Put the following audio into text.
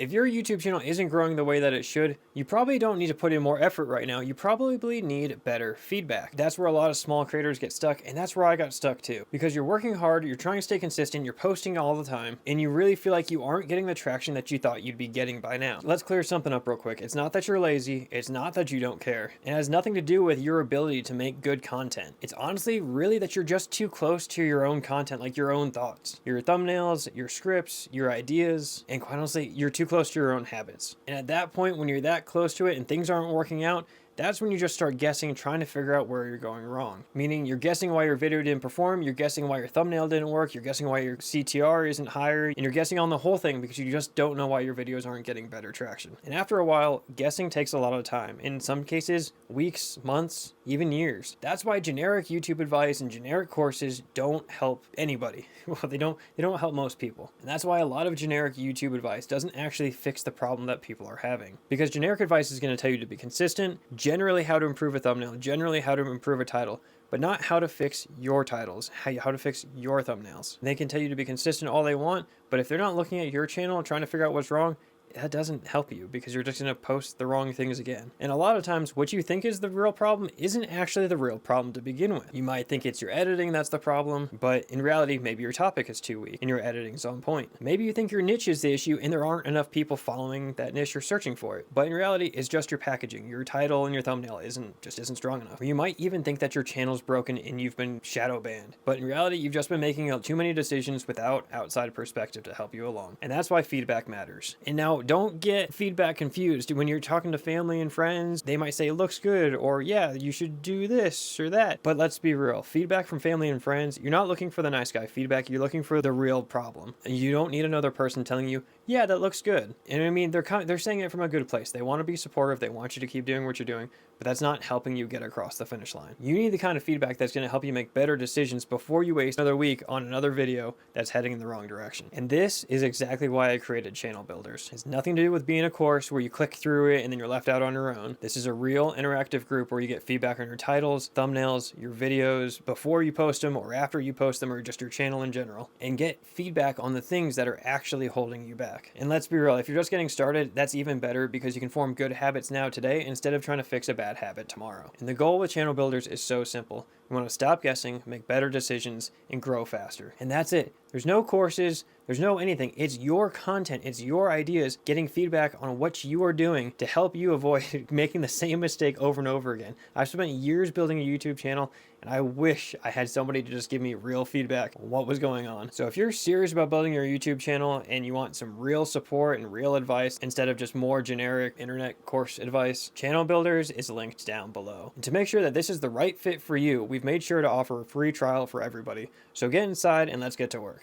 If your YouTube channel isn't growing the way that it should, you probably don't need to put in more effort right now. You probably need better feedback. That's where a lot of small creators get stuck, and that's where I got stuck too. Because you're working hard, you're trying to stay consistent, you're posting all the time, and you really feel like you aren't getting the traction that you thought you'd be getting by now. Let's clear something up real quick. It's not that you're lazy, it's not that you don't care. It has nothing to do with your ability to make good content. It's honestly really that you're just too close to your own content, like your own thoughts, your thumbnails, your scripts, your ideas, and quite honestly, you're too close to your own habits. And at that point, when you're that close to it and things aren't working out, that's when you just start guessing, trying to figure out where you're going wrong. Meaning you're guessing why your video didn't perform, you're guessing why your thumbnail didn't work, you're guessing why your CTR isn't higher, and you're guessing on the whole thing because you just don't know why your videos aren't getting better traction. And after a while, guessing takes a lot of time. In some cases, weeks, months, even years. That's why generic YouTube advice and generic courses don't help anybody. Well, they don't help most people. And that's why a lot of generic YouTube advice doesn't actually fix the problem that people are having. Because generic advice is going to tell you to be consistent, generally how to improve a thumbnail, generally how to improve a title, but not how to fix your titles, how to fix your thumbnails. They can tell you to be consistent all they want, but if they're not looking at your channel and trying to figure out what's wrong, that doesn't help you because you're just going to post the wrong things again. And a lot of times what you think is the real problem isn't actually the real problem to begin with. You might think it's your editing that's the problem, but in reality, maybe your topic is too weak and your editing's on point. Maybe you think your niche is the issue and there aren't enough people following that niche or searching for it. But in reality, it's just your packaging. Your title and your thumbnail isn't strong enough. Or you might even think that your channel's broken and you've been shadow banned. But in reality, you've just been making too many decisions without outside perspective to help you along. And that's why feedback matters. And now, don't get feedback confused. When you're talking to family and friends, they might say it looks good or yeah, you should do this or that. But let's be real. Feedback from family and friends, you're not looking for the nice guy feedback. You're looking for the real problem. And you don't need another person telling you, yeah, that looks good. And I mean, they're saying it from a good place. They want to be supportive. They want you to keep doing what you're doing, but that's not helping you get across the finish line. You need the kind of feedback that's going to help you make better decisions before you waste another week on another video that's heading in the wrong direction. And this is exactly why I created Channel Builders. It has nothing to do with being a course where you click through it and then you're left out on your own. This is a real interactive group where you get feedback on your titles, thumbnails, your videos before you post them or after you post them or just your channel in general, and get feedback on the things that are actually holding you back. And let's be real, if you're just getting started, that's even better because you can form good habits now today instead of trying to fix a bad habit tomorrow. And the goal with Channel Builders is so simple. You want to stop guessing, make better decisions, and grow faster. And that's it. There's no courses, there's no anything. It's your content, it's your ideas, getting feedback on what you are doing to help you avoid making the same mistake over and over again. I've spent years building a YouTube channel, and I wish I had somebody to just give me real feedback on what was going on. So if you're serious about building your YouTube channel and you want some real support and real advice instead of just more generic internet course advice, Channel Builders is linked down below. And to make sure that this is the right fit for you, we've made sure to offer a free trial for everybody. So get inside and let's get to work.